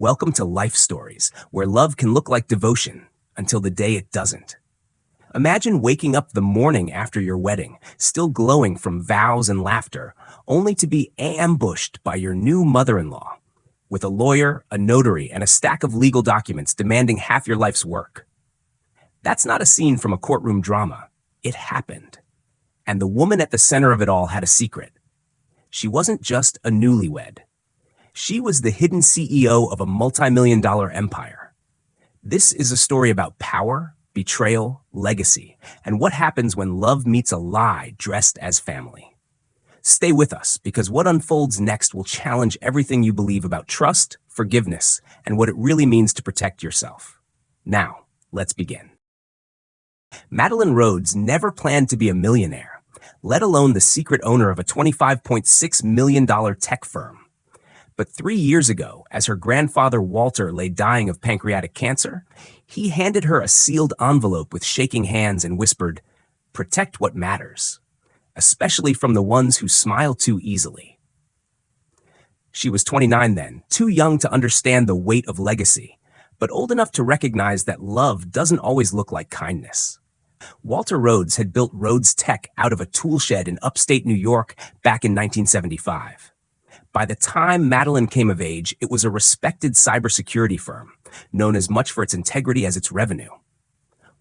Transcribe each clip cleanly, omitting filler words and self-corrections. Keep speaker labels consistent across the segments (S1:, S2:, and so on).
S1: Welcome to Life Stories, where love can look like devotion until the day it doesn't. Imagine waking up the morning after your wedding, still glowing from vows and laughter, only to be ambushed by your new mother-in-law, with a lawyer, a notary, and a stack of legal documents demanding half your life's work. That's not a scene from a courtroom drama. It happened. And the woman at the center of it all had a secret. She wasn't just a newlywed. She was the hidden CEO of a multi-million-dollar empire. This is a story about power, betrayal, legacy, and what happens when love meets a lie dressed as family. Stay with us, because what unfolds next will challenge everything you believe about trust, forgiveness, and what it really means to protect yourself. Now, let's begin. Madeline Rhodes never planned to be a millionaire, let alone the secret owner of a $25.6 million tech firm. But 3 years ago, as her grandfather Walter lay dying of pancreatic cancer, he handed her a sealed envelope with shaking hands and whispered, "Protect what matters, especially from the ones who smile too easily." She was 29 then, too young to understand the weight of legacy, but old enough to recognize that love doesn't always look like kindness. Walter Rhodes had built Rhodes Tech out of a tool shed in upstate New York back in 1975. By the time Madeline came of age, it was a respected cybersecurity firm, known as much for its integrity as its revenue.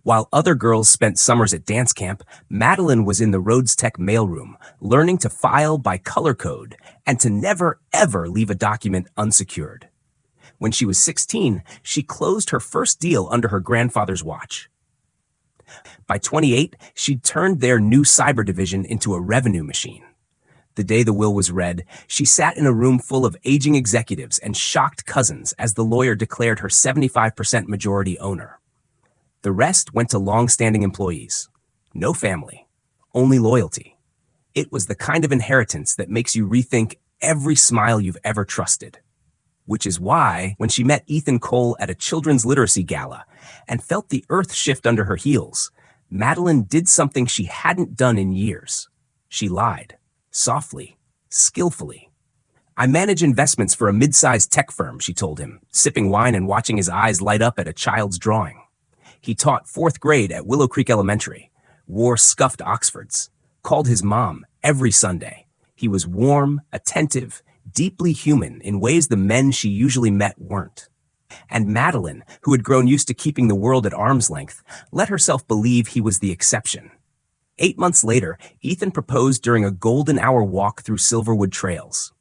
S1: While other girls spent summers at dance camp, Madeline was in the Rhodes Tech mailroom, learning to file by color code and to never, ever leave a document unsecured. When she was 16, she closed her first deal under her grandfather's watch. By 28, she'd turned their new cyber division into a revenue machine. The day the will was read, she sat in a room full of aging executives and shocked cousins as the lawyer declared her 75% majority owner. The rest went to long-standing employees. No family, only loyalty. It was the kind of inheritance that makes you rethink every smile you've ever trusted. Which is why, when she met Ethan Cole at a children's literacy gala and felt the earth shift under her heels, Madeline did something she hadn't done in years. She lied. Softly, skillfully. "I manage investments for a mid-sized tech firm," she told him, sipping wine and watching his eyes light up at a child's drawing. He taught 4th grade at Willow Creek Elementary, wore scuffed Oxfords, called his mom every Sunday. He was warm, attentive, deeply human in ways the men she usually met weren't. And Madeline, who had grown used to keeping the world at arm's length, let herself believe he was the exception. 8 months later, Ethan proposed during a golden hour walk through Silverwood trails.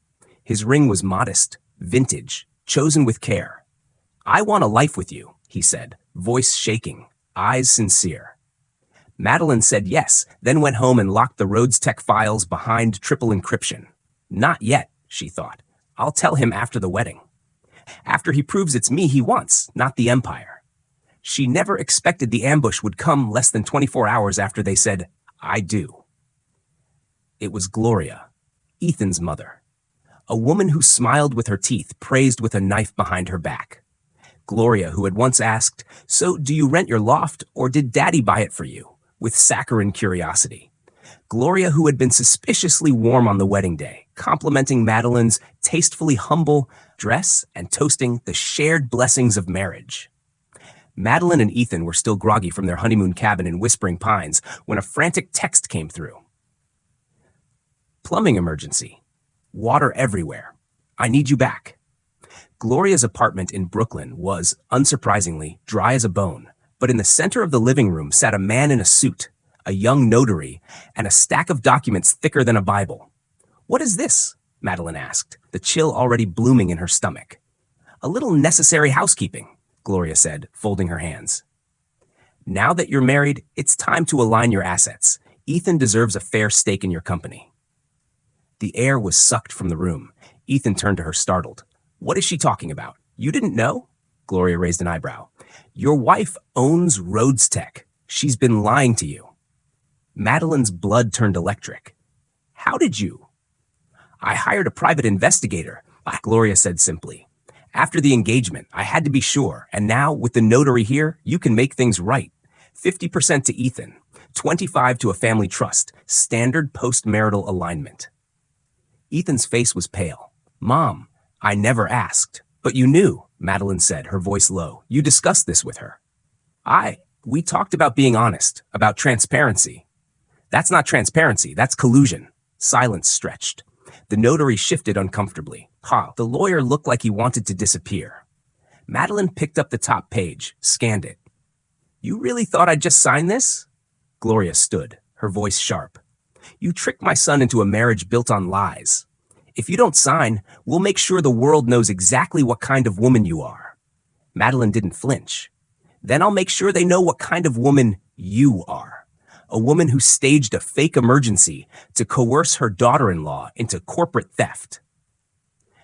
S1: His ring was modest, vintage, chosen with care. "I want a life with you," he said, voice shaking, eyes sincere. Madeline said yes, then went home and locked the Rhodes Tech files behind triple encryption. Not yet, she thought. I'll tell him after the wedding. After he proves it's me he wants, not the empire. She never expected the ambush would come less than 24 hours after they said, "I do." It was Gloria, Ethan's mother. A woman who smiled with her teeth, praised with a knife behind her back. Gloria, who had once asked, "So do you rent your loft, or did Daddy buy it for you?" with saccharine curiosity. Gloria, who had been suspiciously warm on the wedding day, complimenting Madeline's tastefully humble dress and toasting the shared blessings of marriage. Madeline and Ethan were still groggy from their honeymoon cabin in Whispering Pines when a frantic text came through. "Plumbing emergency. Water everywhere. I need you back." Gloria's apartment in Brooklyn was, unsurprisingly, dry as a bone, but in the center of the living room sat a man in a suit, a young notary, and a stack of documents thicker than a Bible. "What is this?" Madeline asked, the chill already blooming in her stomach. "A little necessary housekeeping," Gloria said, folding her hands. "Now that you're married, it's time to align your assets. Ethan deserves a fair stake in your company." The air was sucked from the room. Ethan turned to her, startled. "What is she talking about? You didn't know?" Gloria raised an eyebrow. "Your wife owns Rhodes Tech. She's been lying to you." Madeline's blood turned electric. "How did you?" "I hired a private investigator," Gloria said simply. "After the engagement, I had to be sure, and now, with the notary here, you can make things right. 50% to Ethan, 25% to a family trust, standard post-marital alignment." Ethan's face was pale. "Mom, I never asked, but you knew." Madeline said, her voice low. You discussed this with her. We talked about being honest, about transparency. That's not transparency, that's collusion. Silence stretched. The notary shifted uncomfortably. The lawyer looked like he wanted to disappear. Madeline picked up the top page, scanned it. You really thought I'd just sign this? Gloria stood, her voice sharp. You tricked my son into a marriage built on lies. If you don't sign, we'll make sure the world knows exactly what kind of woman you are. Madeline didn't flinch. Then I'll make sure they know what kind of woman you are. A woman who staged a fake emergency to coerce her daughter-in-law into corporate theft.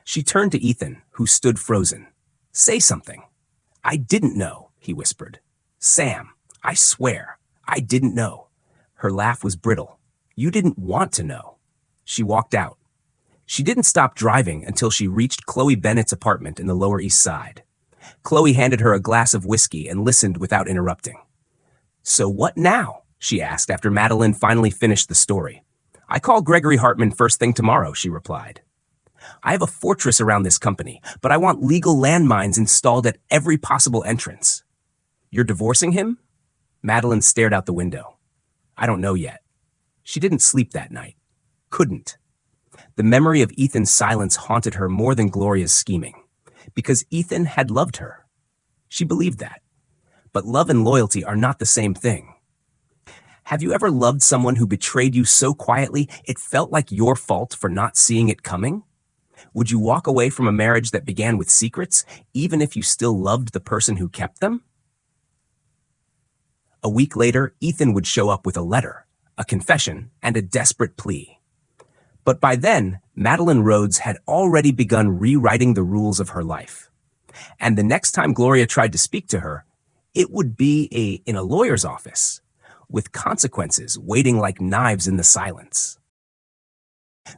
S1: She turned to Ethan, who stood frozen. Say something. I didn't know, he whispered. Sam, I swear, I didn't know. Her laugh was brittle. You didn't want to know. She walked out. She didn't stop driving until she reached Chloe Bennett's apartment in the Lower East Side. Chloe handed her a glass of whiskey and listened without interrupting. So what now? She asked after Madeline finally finished the story. I call Gregory Hartman first thing tomorrow, she replied. I have a fortress around this company, but I want legal landmines installed at every possible entrance. You're divorcing him? Madeline stared out the window. I don't know yet. She didn't sleep that night. Couldn't. The memory of Ethan's silence haunted her more than Gloria's scheming, because Ethan had loved her. She believed that. But love and loyalty are not the same thing. Have you ever loved someone who betrayed you so quietly it felt like your fault for not seeing it coming? Would you walk away from a marriage that began with secrets, even if you still loved the person who kept them? A week later, Ethan would show up with a letter, a confession, and a desperate plea. But by then, Madeline Rhodes had already begun rewriting the rules of her life. And the next time Gloria tried to speak to her, it would be in a lawyer's office, with consequences waiting like knives in the silence.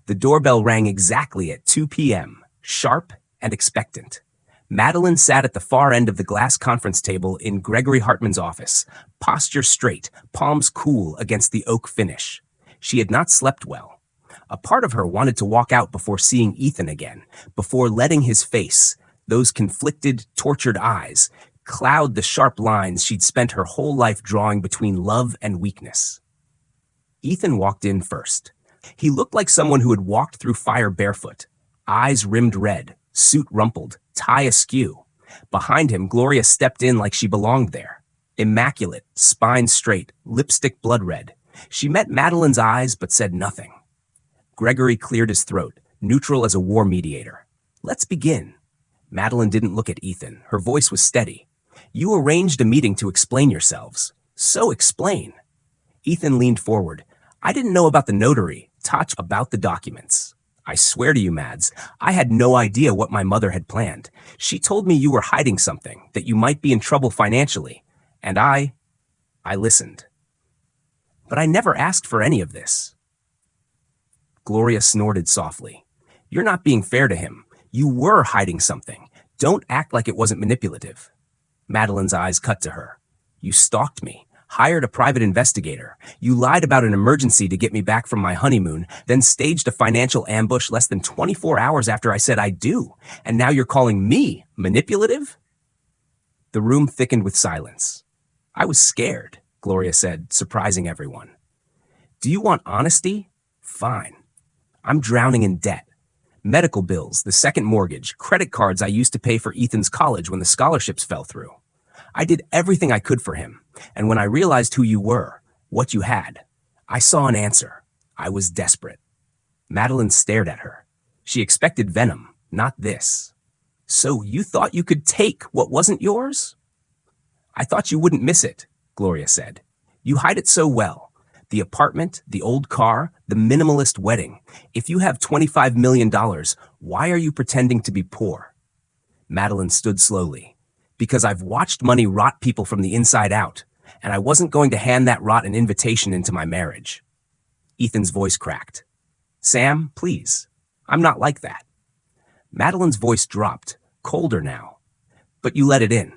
S1: The doorbell rang exactly at 2 p.m., sharp and expectant. Madeline sat at the far end of the glass conference table in Gregory Hartman's office, posture straight, palms cool against the oak finish. She had not slept well. A part of her wanted to walk out before seeing Ethan again, before letting his face, those conflicted, tortured eyes, cloud the sharp lines she'd spent her whole life drawing between love and weakness. Ethan walked in first. He looked like someone who had walked through fire barefoot, eyes rimmed red, suit rumpled, tie askew. Behind him, Gloria stepped in like she belonged there. Immaculate, spine straight, lipstick blood red. She met Madeline's eyes but said nothing. Gregory cleared his throat, neutral as a war mediator. Let's begin. Madeline didn't look at Ethan. Her voice was steady. You arranged a meeting to explain yourselves. So explain. Ethan leaned forward. I didn't know about the notary, touch about the documents. I swear to you, Mads, I had no idea what my mother had planned. She told me you were hiding something, that you might be in trouble financially. And I listened. But I never asked for any of this. Gloria snorted softly. You're not being fair to him. You were hiding something. Don't act like it wasn't manipulative. Madeline's eyes cut to her. You stalked me, hired a private investigator. You lied about an emergency to get me back from my honeymoon, then staged a financial ambush less than 24 hours after I said I do. And now you're calling me manipulative? The room thickened with silence. I was scared, Gloria said, surprising everyone. Do you want honesty? Fine. I'm drowning in debt. Medical bills, the second mortgage, credit cards I used to pay for Ethan's college when the scholarships fell through. I did everything I could for him, and when I realized who you were, what you had, I saw an answer. I was desperate. Madeline stared at her. She expected venom, not this. So you thought you could take what wasn't yours? I thought you wouldn't miss it, Gloria said. You hide it so well. The apartment, the old car, the minimalist wedding. If you have $25 million, why are you pretending to be poor? Madeline stood slowly. Because I've watched money rot people from the inside out, and I wasn't going to hand that rot an invitation into my marriage. Ethan's voice cracked. Sam, please. I'm not like that. Madeline's voice dropped, colder now. But you let it in.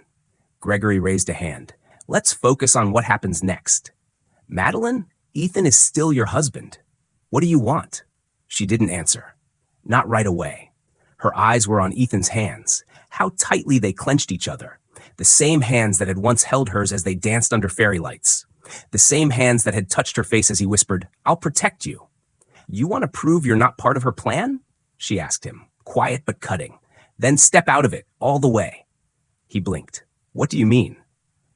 S1: Gregory raised a hand. Let's focus on what happens next. Madeline, Ethan is still your husband. What do you want? She didn't answer. Not right away. Her eyes were on Ethan's hands. How tightly they clenched each other. The same hands that had once held hers as they danced under fairy lights. The same hands that had touched her face as he whispered, "I'll protect you." "You want to prove you're not part of her plan?" she asked him, quiet but cutting. "Then step out of it, all the way." He blinked. "What do you mean?"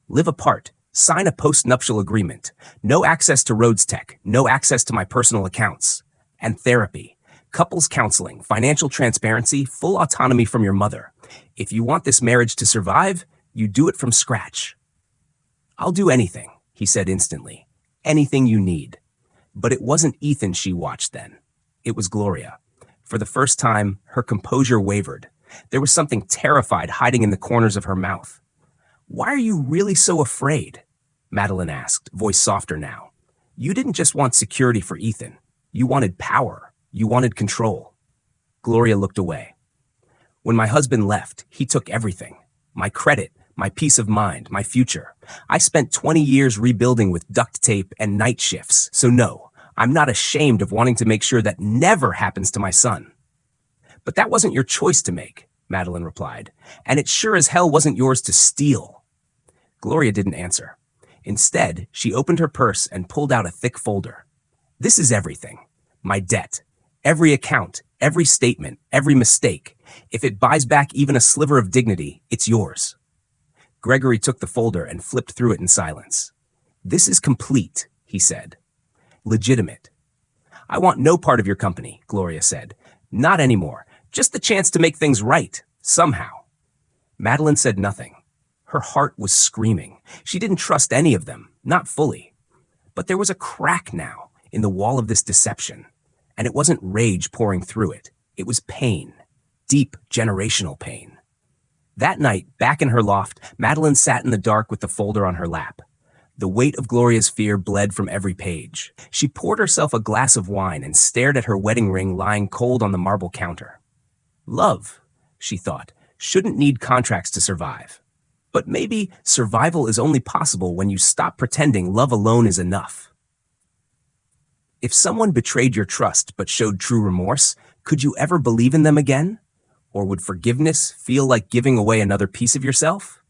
S1: "Live apart. Sign a post-nuptial agreement. No access to Rhodes Tech. No access to my personal accounts. And therapy. Couples counseling. Financial transparency. Full autonomy from your mother. If you want this marriage to survive, you do it from scratch." "I'll do anything," he said instantly. "Anything you need." But it wasn't Ethan she watched then. It was Gloria. For the first time, her composure wavered. There was something terrified hiding in the corners of her mouth. "Why are you really so afraid?" Madeline asked, voice softer now. "You didn't just want security for Ethan. You wanted power. You wanted control." Gloria looked away. "When my husband left, he took everything. My credit, my peace of mind, my future. I spent 20 years rebuilding with duct tape and night shifts, so no, I'm not ashamed of wanting to make sure that never happens to my son." "But that wasn't your choice to make," Madeline replied, "and it sure as hell wasn't yours to steal." Gloria didn't answer. Instead, she opened her purse and pulled out a thick folder. "This is everything. My debt. Every account, every statement, every mistake. If it buys back even a sliver of dignity, it's yours." Gregory took the folder and flipped through it in silence. "This is complete," he said. "Legitimate." "I want no part of your company," Gloria said. "Not anymore. Just the chance to make things right, somehow." Madeline said nothing. Her heart was screaming. She didn't trust any of them, not fully. But there was a crack now in the wall of this deception. And it wasn't rage pouring through it. It was pain. Deep, generational pain. That night, back in her loft, Madeline sat in the dark with the folder on her lap. The weight of Gloria's fear bled from every page. She poured herself a glass of wine and stared at her wedding ring lying cold on the marble counter. Love, she thought, shouldn't need contracts to survive. But maybe survival is only possible when you stop pretending love alone is enough. If someone betrayed your trust but showed true remorse, could you ever believe in them again? Or would forgiveness feel like giving away another piece of yourself?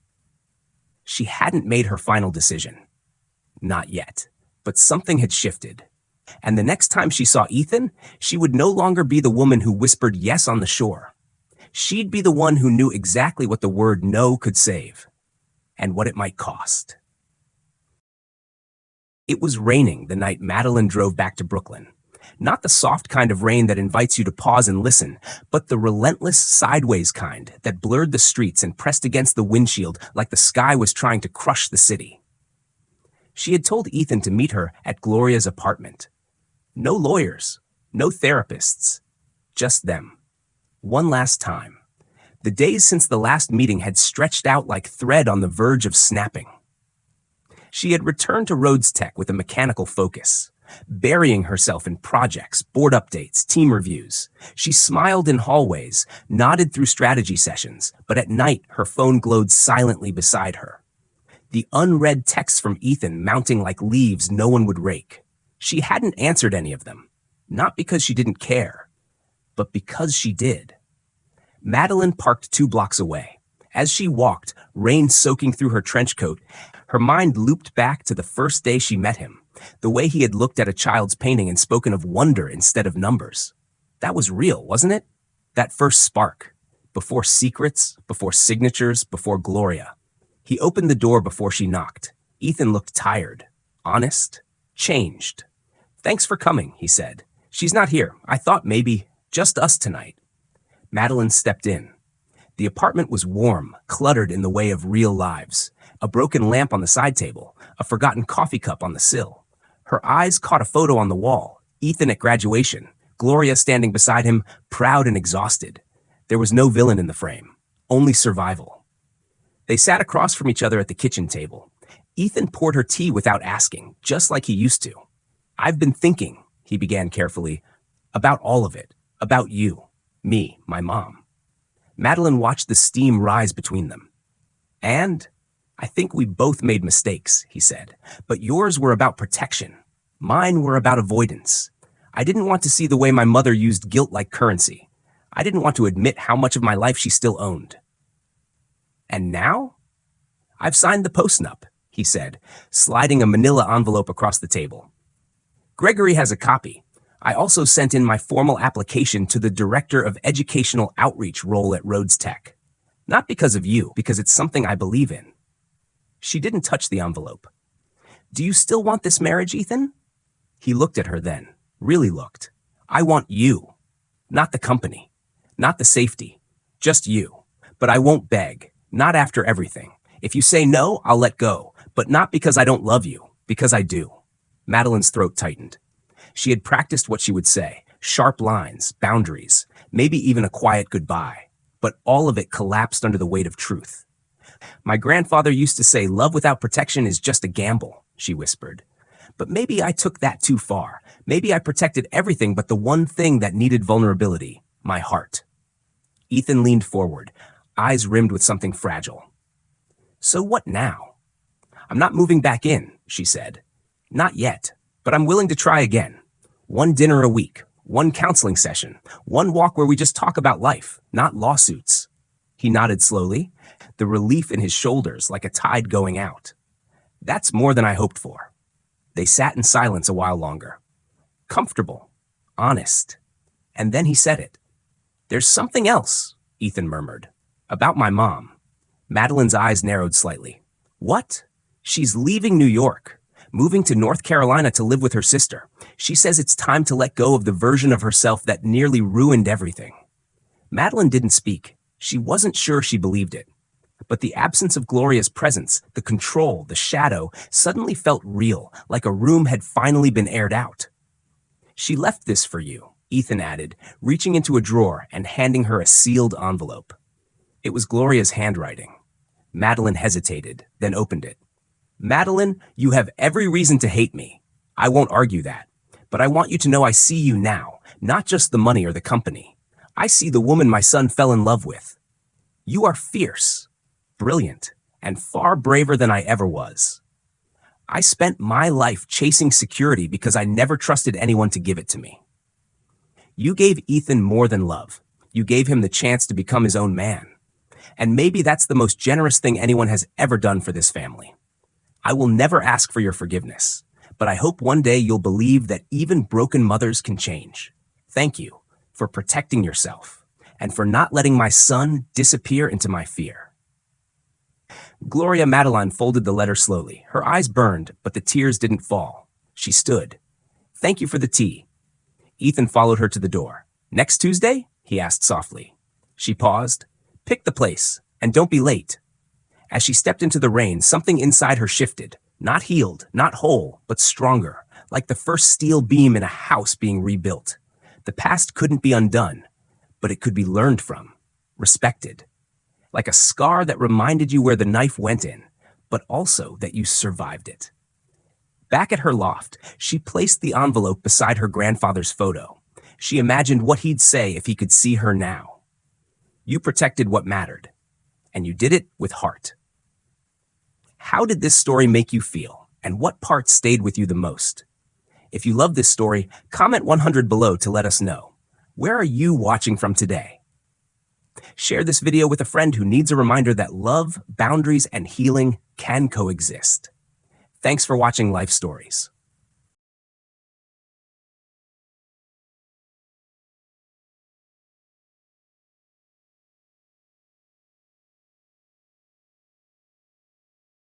S1: She hadn't made her final decision. Not yet. But something had shifted. And the next time she saw Ethan, she would no longer be the woman who whispered yes on the shore. She'd be the one who knew exactly what the word no could save, and what it might cost. It was raining the night Madeline drove back to Brooklyn. Not the soft kind of rain that invites you to pause and listen, but the relentless sideways kind that blurred the streets and pressed against the windshield like the sky was trying to crush the city. She had told Ethan to meet her at Gloria's apartment. No lawyers, no therapists, just them. One last time. The days since the last meeting had stretched out like thread on the verge of snapping. She had returned to Rhodes Tech with a mechanical focus, burying herself in projects, board updates, team reviews. She smiled in hallways, nodded through strategy sessions, but at night her phone glowed silently beside her. The unread texts from Ethan mounting like leaves no one would rake. She hadn't answered any of them, not because she didn't care, but because she did. Madeline parked 2 blocks away. As she walked, rain soaking through her trench coat, her mind looped back to the first day she met him, the way he had looked at a child's painting and spoken of wonder instead of numbers. That was real, wasn't it? That first spark. Before secrets, before signatures, before Gloria. He opened the door before she knocked. Ethan looked tired, honest, changed. "Thanks for coming," he said. "She's not here. I thought maybe just us tonight." Madeline stepped in. The apartment was warm, cluttered in the way of real lives. A broken lamp on the side table, a forgotten coffee cup on the sill. Her eyes caught a photo on the wall, Ethan at graduation, Gloria standing beside him, proud and exhausted. There was no villain in the frame, only survival. They sat across from each other at the kitchen table. Ethan poured her tea without asking, just like he used to. "I've been thinking," he began carefully, "about all of it, about you, me, my mom." Madeline watched the steam rise between them. "And I think we both made mistakes," he said, "but yours were about protection. Mine were about avoidance. I didn't want to see the way my mother used guilt like currency. I didn't want to admit how much of my life she still owned. And now? I've signed the postnup, he said, sliding a manila envelope across the table. Gregory has a copy. I also sent in my formal application to the Director of Educational Outreach role at Rhodes Tech. Not because of you, because it's something I believe in. She didn't touch the envelope. Do you still want this marriage, Ethan? He looked at her then, really looked. I want you, not the company, not the safety, just you. But I won't beg, not after everything. If you say no, I'll let go, but not because I don't love you, because I do. Madeline's throat tightened. She had practiced what she would say, sharp lines, boundaries, maybe even a quiet goodbye, but all of it collapsed under the weight of truth. My grandfather used to say love without protection is just a gamble, she whispered. But maybe I took that too far. Maybe I protected everything but the one thing that needed vulnerability, my heart. Ethan leaned forward, eyes rimmed with something fragile. So what now? I'm not moving back in, she said. Not yet, but I'm willing to try again. One dinner a week, one counseling session, one walk where we just talk about life, not lawsuits. He nodded slowly, the relief in his shoulders like a tide going out. That's more than I hoped for. They sat in silence a while longer. Comfortable, honest. And then he said it. There's something else, Ethan murmured. About my mom. Madeline's eyes narrowed slightly. What? She's leaving New York, moving to North Carolina to live with her sister. She says it's time to let go of the version of herself that nearly ruined everything. Madeline didn't speak. She wasn't sure she believed it. But the absence of Gloria's presence, the control, the shadow, suddenly felt real, like a room had finally been aired out. She left this for you, Ethan added, reaching into a drawer and handing her a sealed envelope. It was Gloria's handwriting. Madeline hesitated, then opened it. Madeline, you have every reason to hate me. I won't argue that. But I want you to know I see you now, not just the money or the company. I see the woman my son fell in love with. You are fierce, brilliant, and far braver than I ever was. I spent my life chasing security because I never trusted anyone to give it to me. You gave Ethan more than love. You gave him the chance to become his own man. And maybe that's the most generous thing anyone has ever done for this family. I will never ask for your forgiveness, but I hope one day you'll believe that even broken mothers can change. Thank you for protecting yourself and for not letting my son disappear into my fear. Gloria Madeline folded the letter slowly. Her eyes burned, but the tears didn't fall. She stood. Thank you for the tea. Ethan followed her to the door. Next Tuesday? He asked softly. She paused. Pick the place, and don't be late. As she stepped into the rain, something inside her shifted. Not healed, not whole, but stronger, like the first steel beam in a house being rebuilt. The past couldn't be undone, but it could be learned from, respected. Like a scar that reminded you where the knife went in, but also that you survived it. Back at her loft, she placed the envelope beside her grandfather's photo. She imagined what he'd say if he could see her now. You protected what mattered, and you did it with heart. How did this story make you feel, and what parts stayed with you the most? If you love this story, comment 100 below to let us know. Where are you watching from today? Share this video with a friend who needs a reminder that love, boundaries, and healing can coexist. Thanks for watching Life Stories.